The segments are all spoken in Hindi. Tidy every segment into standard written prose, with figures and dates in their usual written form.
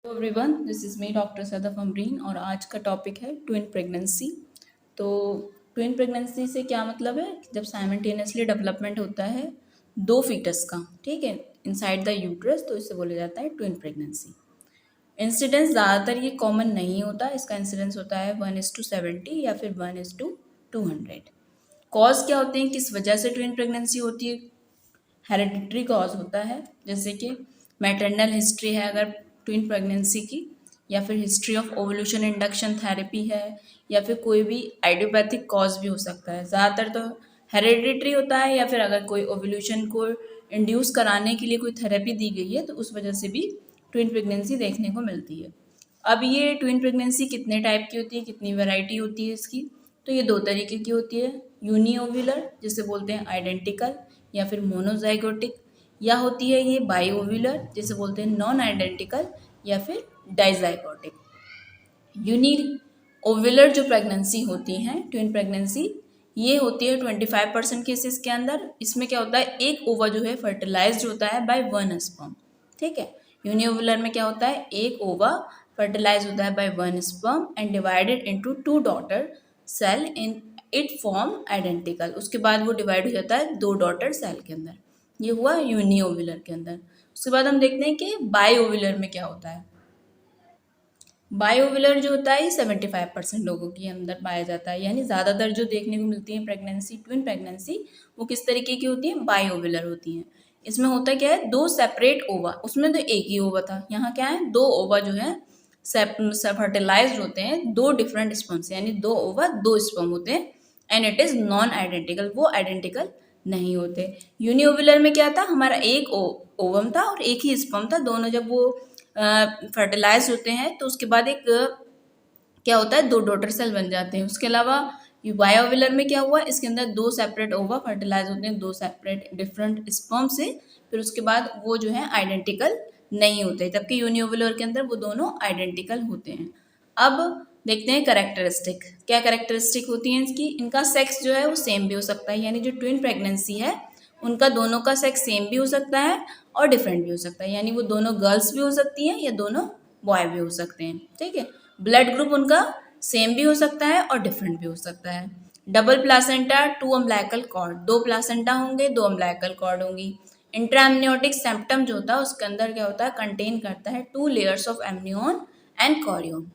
Hello everyone, this is me doctor Sadaf Amreen और आज का टॉपिक है ट्विन प्रेगनेंसी। तो ट्विन प्रेगनेंसी से क्या मतलब है कि जब साइमल्टेनियसली डेवलपमेंट होता है दो फीटस का, ठीक है, इनसाइड द यूट्रस, तो इसे बोला जाता है ट्विन प्रेगनेंसी। इंसिडेंस ज़्यादातर ये कॉमन नहीं होता, इसका इंसिडेंस होता है 1:70 या फिर 1:200। कॉज क्या होते हैं, किस वजह से ट्विन प्रेगनेंसी होती है? हेरिडिटरी कॉज होता है, जैसे कि मैटरनल हिस्ट्री है अगर ट्विन प्रेगनेंसी की, या फिर history of ovulation induction therapy है, या फिर कोई भी आइडियोपैथिक कॉज भी हो सकता है। ज़्यादातर तो हेरिडिटरी होता है, या फिर अगर कोई ओवल्यूशन को इंड्यूस कराने के लिए कोई थेरेपी दी गई है तो उस वजह से भी ट्विन प्रेगनेंसी देखने को मिलती है। अब ये ट्विन प्रेगनेंसी कितने टाइप की होती है, कितनी वैरायटी होती है इसकी? तो ये दो तरीके की होती है, यूनिओव्यूलर जिसे बोलते हैं आइडेंटिकल या फिर मोनोजाइगोटिक, या होती है ये बाइओव्यूलर जिसे बोलते हैं नॉन आइडेंटिकल या फिर डाइजाइगोटिक। यूनि ओव्यूलर जो प्रेगनेंसी होती हैं ट्विन प्रेगनेंसी, ये होती है 25% केसेस के अंदर। इसमें क्या होता है, एक ओवा जो है फर्टिलाइज्ड होता है बाय वन स्पर्म, ठीक है। यूनिओव्यूलर में क्या होता है, एक ओवा फर्टिलाइज होता है by one sperm and divided into two daughter cell in it form identical. उसके बाद वो डिवाइड हो जाता है दो डॉटर सेल के अंदर। ये हुआ यूनिओव्यूलर के अंदर। उसके बाद हम देखते हैं कि बायोव्यूलर में क्या होता है। बायोविलर जो होता है ये 75% लोगों के अंदर पाया जाता है, यानी ज़्यादातर जो देखने को मिलती है प्रेगनेंसी, ट्विन प्रेगनेंसी, वो किस तरीके की होती है, बायोविलर होती हैं। इसमें होता क्या है, दो सेपरेट ओवा, उसमें तो एक ही ओवा था, यहाँ क्या है, दो ओवा जो है फर्टिलाइज्ड होते हैं दो डिफरेंट स्पर्म से, यानी दो ओवा दो स्पर्म होते हैं, and it is non identical, वो आइडेंटिकल नहीं होते। यूनिओव्यूलर में क्या था, हमारा एक ओवम था और एक ही स्पर्म था, दोनों जब वो फर्टिलाइज होते हैं तो उसके बाद एक क्या होता है, दो डॉटर सेल बन जाते हैं। उसके अलावा बायोविलर में क्या हुआ, इसके अंदर दो सेपरेट ओवा फर्टिलाइज होते हैं दो सेपरेट डिफरेंट स्पर्म से, फिर उसके बाद वो जो है आइडेंटिकल नहीं होते, जबकि यूनिओविलर के अंदर वो दोनों आइडेंटिकल होते हैं। अब देखते हैं करेक्टरिस्टिक, क्या करेक्टरिस्टिक होती हैं इसकी। इनका सेक्स जो है वो सेम भी हो सकता है, यानी जो ट्विन प्रेगनेंसी है उनका दोनों का सेक्स सेम भी हो सकता है और डिफरेंट भी हो सकता है, यानी वो दोनों गर्ल्स भी हो सकती हैं या दोनों बॉय भी हो सकते हैं, ठीक है। ब्लड ग्रुप उनका सेम भी हो सकता है और डिफरेंट भी हो सकता है। Double placenta, two umbilical cord, दो प्लासेंटा होंगे दो अम्बिलिकल कॉर्ड होंगी। इंट्राएमनियोटिक सेप्टम जो होता है उसके अंदर क्या होता है, कंटेन करता है two layers of amnion and chorion.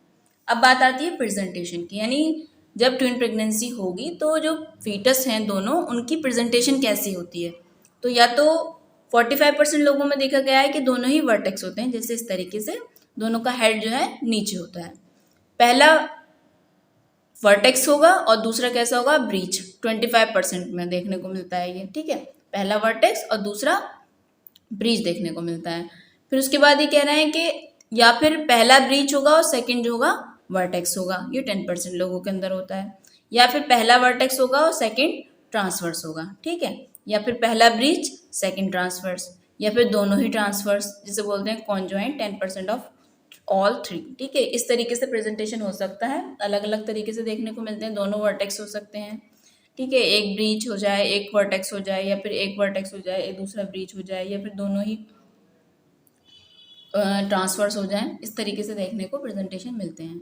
अब बात आती है प्रेजेंटेशन की, यानी जब ट्विन प्रेगनेंसी होगी तो जो फीटस हैं दोनों, उनकी प्रेजेंटेशन कैसी होती है। तो या तो 45% लोगों में देखा गया है कि दोनों ही वर्टेक्स होते हैं, जैसे इस तरीके से दोनों का हेड जो है नीचे होता है। पहला वर्टेक्स होगा और दूसरा कैसा होगा, ब्रीच। 25% में देखने को मिलता है ये, ठीक है। पहला वर्टेक्स और दूसरा ब्रीच देखने को मिलता है। फिर उसके बाद ये कह रहे हैं कि या फिर पहला ब्रीच होगा और सेकंड जो होगा वर्टेक्स होगा, ये 10% लोगों के अंदर होता है। या फिर पहला वर्टेक्स होगा और सेकंड ट्रांसवर्स होगा, ठीक है। या फिर पहला ब्रीच सेकंड ट्रांसवर्स, या फिर दोनों ही ट्रांसवर्स, जिसे बोलते हैं कॉन्जॉइंट 10% ऑफ ऑल थ्री, ठीक है। इस तरीके से प्रेजेंटेशन हो सकता है, अलग अलग तरीके से देखने को मिलते हैं, दोनों वर्टेक्स हो सकते हैं, ठीक है। एक ब्रीच हो जाए एक वर्टेक्स हो जाए, या फिर एक वर्टेक्स हो जाए एक दूसरा ब्रीच हो जाए, या फिर दोनों ही ट्रांसफर्स हो जाएं, इस तरीके से देखने को प्रेजेंटेशन मिलते हैं।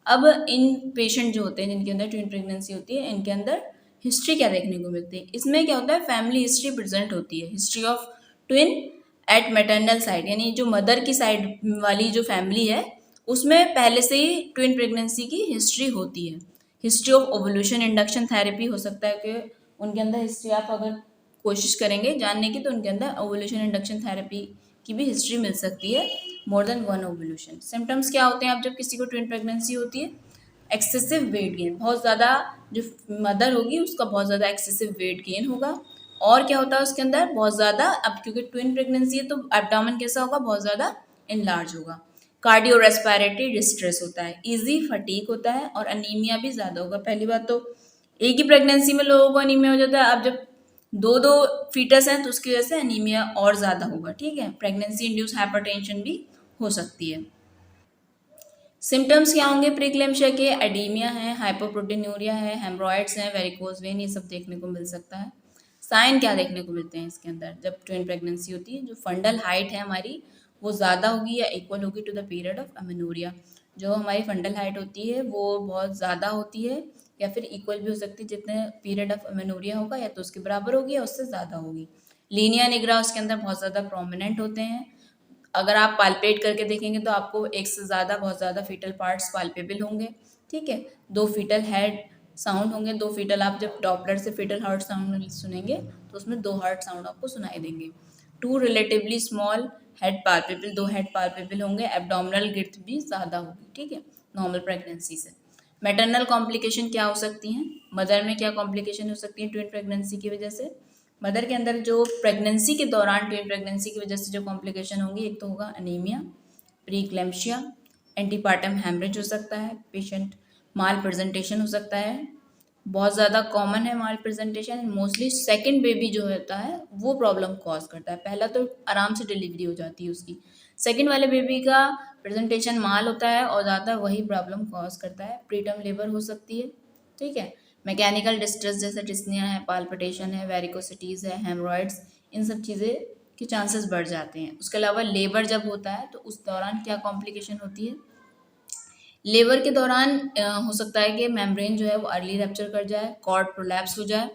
अब इन पेशेंट जो होते हैं जिनके अंदर ट्विन प्रेगनेंसी होती है, इनके अंदर हिस्ट्री क्या देखने को मिलती है, इसमें क्या होता है, फैमिली हिस्ट्री प्रेजेंट होती है, history of twin at maternal side, यानी जो मदर की साइड वाली जो फैमिली है उसमें पहले से ही ट्विन प्रेगनेंसी की हिस्ट्री होती है। History of ovulation induction therapy हो सकता है कि उनके अंदर हिस्ट्री, आप अगर कोशिश करेंगे जानने की तो उनके अंदर ओवल्यूशन इंडक्शन थेरेपी की भी हिस्ट्री मिल सकती है, more than one ovulation. Symptoms क्या होते हैं, अब जब किसी को ट्विन प्रेगनेंसी होती है, एक्सेसिव वेट गेन, बहुत ज़्यादा जो मदर होगी उसका बहुत ज़्यादा एक्सेसिव वेट गेन होगा। और क्या होता है उसके अंदर, बहुत ज़्यादा, अब क्योंकि ट्विन प्रेगनेंसी है तो एब्डोमेन कैसा होगा, बहुत ज़्यादा इनलार्ज होगा। कार्डियो रेस्पिरेटरी डिस्ट्रेस होता है, इजी फटीक होता है, और अनीमिया भी ज़्यादा होगा। पहली बात तो एक ही प्रेगनेंसी में लोगों को अनीमिया हो जाता है, अब जब दो दो फीटस हैं तो उसकी वजह से अनीमिया और ज़्यादा होगा, ठीक है। प्रेगनेंसी इंड्यूस हाइपरटेंशन भी हो सकती है। सिम्टम्स क्या होंगे प्रीक्लेम्शिया के, एडीमिया है, हाइपोप्रोटीनूरिया है, हेमरॉइड्स हैं, वेरिकोज वेन, ये सब देखने को मिल सकता है। साइन क्या देखने को मिलते हैं इसके अंदर जब ट्विन प्रेगनेंसी होती है, जो फंडल हाइट है हमारी वो ज़्यादा होगी या इक्वल होगी to the period of amenorrhoea. जो हमारी फंडल हाइट होती है वो बहुत ज़्यादा होती है या फिर इक्वल भी हो सकती है, जितने पीरियड ऑफ अमेनोरिया होगा या तो उसके बराबर होगी या उससे ज़्यादा होगी। लीनिया निग्रा उसके अंदर बहुत ज़्यादा प्रोमिनेंट होते हैं। अगर आप पाल्पेट करके देखेंगे तो आपको एक से ज़्यादा बहुत ज़्यादा फीटल पार्ट्स पाल्पेबल होंगे, ठीक है। 2 फीटल हेड साउंड होंगे, 2 फीटल, आप जब डॉपलर से फीटल हार्ट साउंड सुनेंगे तो उसमें 2 हार्ट साउंड आपको सुनाई देंगे। 2 relatively small head palpable, 2 head palpable होंगे। एब्डोमिनल गिर्थ भी ज़्यादा होगी, ठीक है, नॉर्मल प्रेगनेंसी से। मैटरनल कॉम्प्लिकेशन क्या हो सकती हैं, मदर में क्या कॉम्प्लिकेशन हो सकती है ट्विन प्रेगनेंसी की वजह से। मदर के अंदर जो प्रेगनेंसी के दौरान ट्विन प्रेगनेंसी की वजह से जो कॉम्प्लिकेशन होंगी, एक तो होगा अनीमिया, प्रीक्लेम्शिया, एंटीपार्टम हैमरेज हो सकता है, पेशेंट माल प्रेजेंटेशन हो सकता है, बहुत ज़्यादा कॉमन है माल प्रेजेंटेशन। मोस्टली सेकंड बेबी जो होता है वो प्रॉब्लम कॉज करता है, पहला तो आराम से डिलीवरी हो जाती है उसकी, सेकंड वाले बेबी का प्रेजेंटेशन माल होता है और ज़्यादा वही प्रॉब्लम कॉज करता है। प्रीटर्म लेबर हो सकती है, ठीक है। मैकेनिकल डिस्ट्रेस जैसे डिस्निया है, पाल्पिटेशन है, वेरिकोसिटीज़ है, हेमरॉइड्स, इन सब चीज़ें के चांसेस बढ़ जाते हैं। उसके अलावा लेबर जब होता है तो उस दौरान क्या कॉम्प्लिकेशन होती है, लेबर के दौरान हो सकता है कि मेम्ब्रेन जो है वो अर्ली रैप्चर कर जाए, कॉर्ड प्रोलैप्स हो जाए,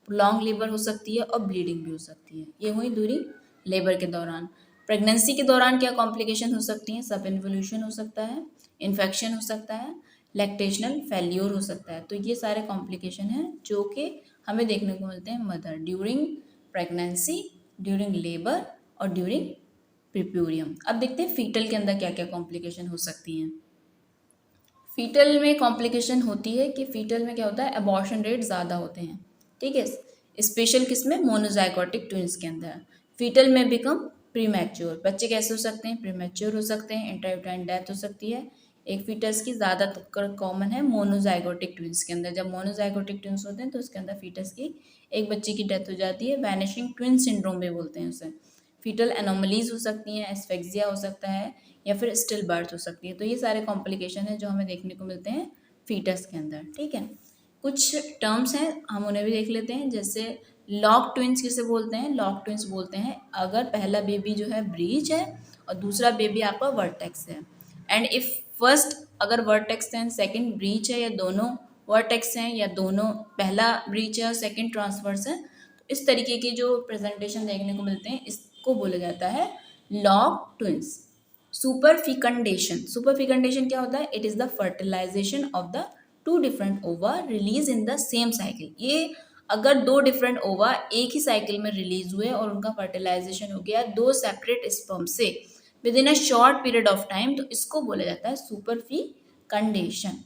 लॉन्ग लेबर हो सकती है और ब्लीडिंग भी हो सकती है। ये हुई दूरी लेबर के दौरान। प्रेगनेंसी के दौरान क्या कॉम्प्लिकेशन हो सकती हैं, सब इन्वोल्यूशन हो सकता है, इन्फेक्शन हो सकता है, लैक्टेशनल फेल्योर हो सकता है। तो ये सारे कॉम्प्लिकेशन हैं जो कि हमें देखने को मिलते हैं mother during pregnancy, during labour और ड्यूरिंग प्रीप्यूरियम। अब देखते हैं फीटल के अंदर क्या क्या कॉम्प्लिकेशन हो सकती हैं। फीटल में कॉम्प्लिकेशन होती है कि फीटल में क्या होता है, अबॉर्शन रेट ज़्यादा होते हैं, ठीक है, स्पेशल किसमें, मोनोजाइगोटिक ट्विंस के अंदर। फीटल में बिकम प्रीमैच्योर, बच्चे कैसे हो सकते हैं, प्रीमैच्योर हो सकते हैं, इंट्रायूटेराइन डेथ हो सकती है। एक फीटस की ज़्यादातर कॉमन है मोनोजाइगोटिक ट्विंस के अंदर। जब मोनोजाइगोटिक ट्विंस होते हैं तो उसके अंदर फीटस की एक बच्चे की डेथ हो जाती है, वैनिशिंग ट्विन सिंड्रोम भी बोलते हैं उसे। फीटल एनोमलीज हो सकती हैं, एस्फेक्सिया हो सकता है या फिर स्टिल बर्थ हो सकती है। तो ये सारे कॉम्प्लिकेशन हैं जो हमें देखने को मिलते हैं फीटस के अंदर, ठीक है। कुछ टर्म्स हैं हम उन्हें भी देख लेते हैं, जैसे लॉक ट्विंस किसे बोलते हैं, लॉक ट्विंस बोलते हैं अगर पहला बेबी जो है ब्रीच है और दूसरा बेबी आपका वर्टेक्स है। एंड इफ फर्स्ट अगर वर्टेक्स है, सेकंड ब्रीच है, या दोनों वर्टेक्स हैं या दोनों पहला ब्रीच है और सेकंड ट्रांसवर्स है, तो इस तरीके के जो प्रेजेंटेशन देखने को मिलते हैं इसको बोला जाता है लॉक ट्विंस। सुपरफिकंडेशन, सुपरफिकंडेशन क्या होता है, it is the fertilisation of the 2 different ova release in the same cycle. ये अगर 2 डिफरेंट ओवा एक ही साइकिल में रिलीज हुए और उनका फर्टिलाइजेशन हो गया 2 सेपरेट स्पर्म से with in a short period of time, तो इसको बोला जाता है सुपरफिकंडेशन,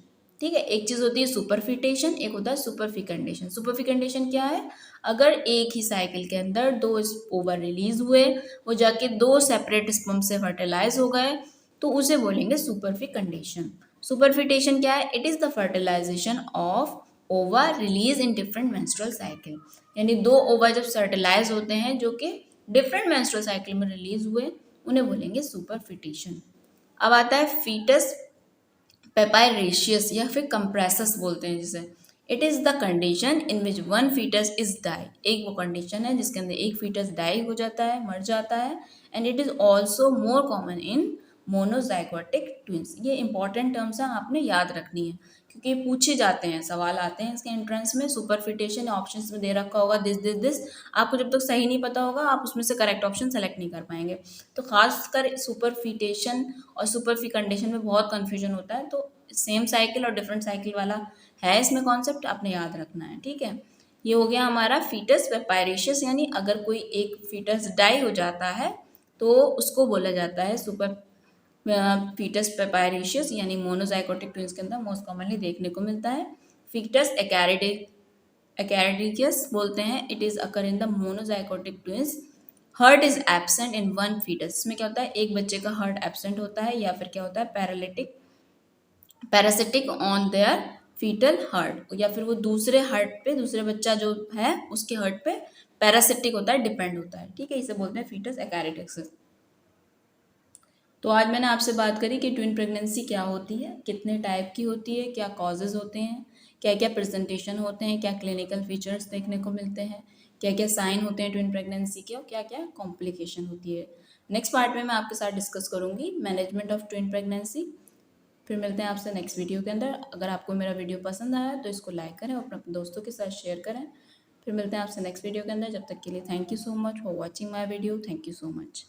ठीक है। एक चीज़ होती है सुपरफिटेशन, एक होता है सुपरफिकंडेशन। सुपरफिकंडेशन क्या है, अगर एक ही साइकिल के अंदर 2 ओवर रिलीज हुए, वो जाके 2 सेपरेट स्पर्म से फर्टिलाइज हो गए, तो उसे बोलेंगे सुपरफिकंडेशन। सुपरफिटेशन क्या है, it is the fertilisation of ova release in different menstrual cycle, यानी 2 ओवा जब फर्टिलाइज होते हैं जो कि डिफरेंट मेंस्ट्रुअल साइकिल में रिलीज हुए, उन्हें बोलेंगे सुपरफिटेशन। अब आता है फीटस पेपायरेशियस या फिर कंप्रेसस बोलते हैं जिसे। It is the condition in which one foetus is die, एक वो कंडीशन है जिसके अंदर एक फीटस डाई हो जाता है, मर जाता है। And it is also more common in monozygotic twins. ये इंपॉर्टेंट टर्म्स हैं, आपने याद रखनी है क्योंकि पूछे जाते हैं, सवाल आते हैं इसके एंट्रेंस में। सुपरफिटेशन ऑप्शंस में दे रखा होगा दिस दिस दिस, आपको जब तक सही नहीं पता होगा आप उसमें से करेक्ट ऑप्शन सेलेक्ट नहीं कर पाएंगे। तो खासकर सुपरफिटेशन और सुपरफिकंडेशन में बहुत कन्फ्यूजन होता है, तो सेम साइकिल और डिफरेंट साइकिल वाला है इसमें कॉन्सेप्ट, आपने याद रखना है, ठीक है। ये हो गया हमारा फीटस पेपायरेशियस, यानी अगर कोई एक फीटस डाई हो जाता है तो उसको बोला जाता है सुपर फीटस पेपायरेशियस, यानी मोनोजाइगोटिक ट्विंस के अंदर मोस्ट कॉमनली देखने को मिलता है। फीटस एकैरिडिकस बोलते हैं, it is occur in the monozygotic twins. Heart is absent in one foetus, इसमें क्या होता है, एक बच्चे का हर्ट एब्सेंट होता है या फिर क्या होता है parasitic on their foetal heart, या फिर वो दूसरे हर्ट पे, दूसरे बच्चा जो है उसके हर्ट पे पैरासिटिक होता है, डिपेंड होता है, ठीक है। इसे बोलते हैं फीटस एकैरिडिकस। तो आज मैंने आपसे बात करी कि ट्विन प्रेगनेंसी क्या होती है, कितने टाइप की होती है, क्या कॉजेज़ होते हैं, क्या क्या प्रेजेंटेशन होते हैं, क्या क्लिनिकल फीचर्स देखने को मिलते हैं, क्या क्या साइन होते हैं ट्विन प्रेगनेंसी के, और क्या क्या कॉम्प्लिकेशन होती है। नेक्स्ट पार्ट में मैं आपके साथ डिस्कस करूँगी मैनेजमेंट ऑफ ट्विन प्रेगनेंसी। फिर मिलते हैं आपसे नेक्स्ट वीडियो के अंदर। अगर आपको मेरा वीडियो पसंद आया तो इसको लाइक करें और अपने दोस्तों के साथ शेयर करें। फिर मिलते हैं आपसे नेक्स्ट वीडियो के अंदर। जब तक के लिए thank you so much for watching my video. Thank you so much.